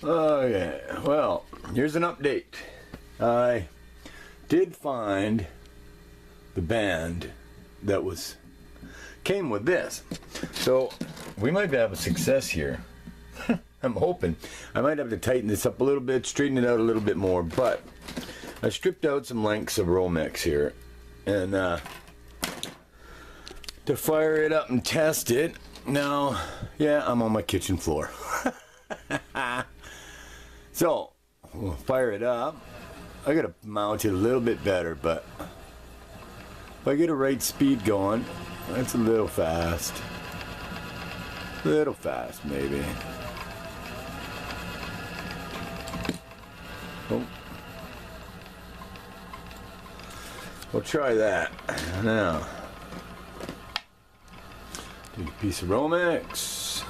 Okay, well, here's an update. I did find the band that came with this. So we might have a success here. I'm hoping. I might have to tighten this up a little bit, straighten it out a little bit more, but I stripped out some lengths of Romex here. And to fire it up and test it, now, yeah, I'm on my kitchen floor. So, we'll fire it up. I gotta mount it a little bit better, but if I get a right speed going, that's a little fast. Little fast, maybe. Oh. We'll try that. Now, take a piece of Romex.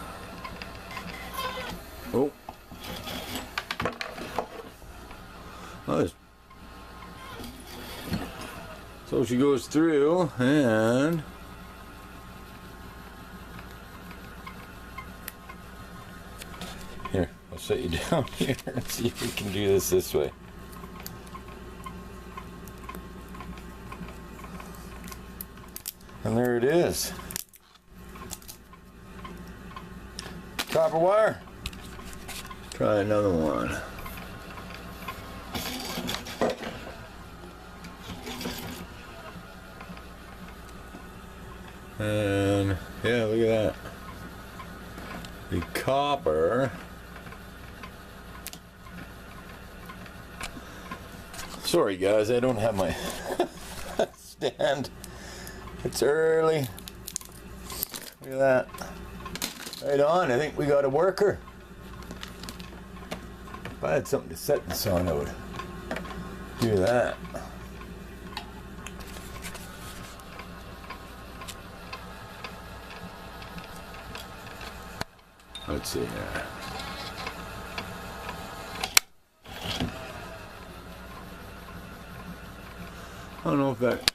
Oh. So she goes through, and here, I'll set you down here and see if we can do this way. And there it is. Copper wire. Try another one. And yeah, look at that. The copper. Sorry guys, I don't have my stand. It's early. Look at that. Right on, I think we got a worker. If I had something to set this on, I would do that. Let's see here. I don't know if that...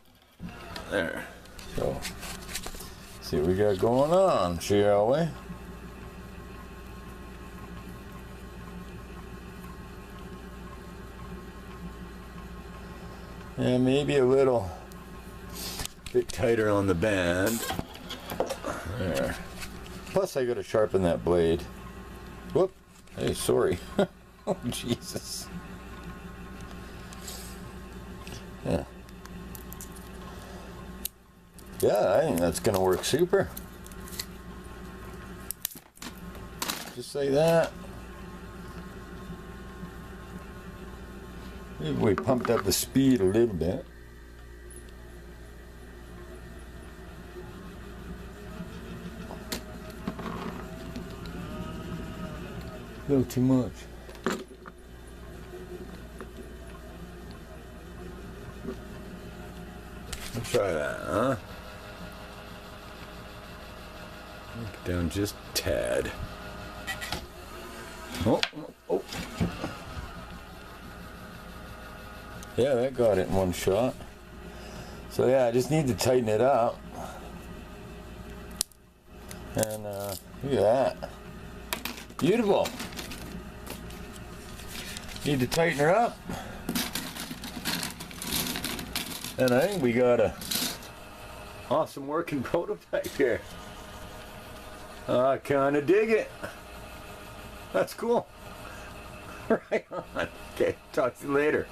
There. So, see what we got going on, shall we? Yeah, maybe a little bit tighter on the band. There. Plus, I gotta sharpen that blade. Whoop. Hey, sorry. Oh, Jesus. Yeah. Yeah, I think that's gonna work super. Just like that. Maybe we pumped up the speed a little bit. A little too much. Let's try that, huh? Look down just a tad. Oh, oh. Yeah, that got it in one shot. So yeah, I just need to tighten it up. And look at that. Beautiful. Need to tighten her up. And I think we got a awesome working prototype here. I kind of dig it. That's cool. Right on. Okay, talk to you later.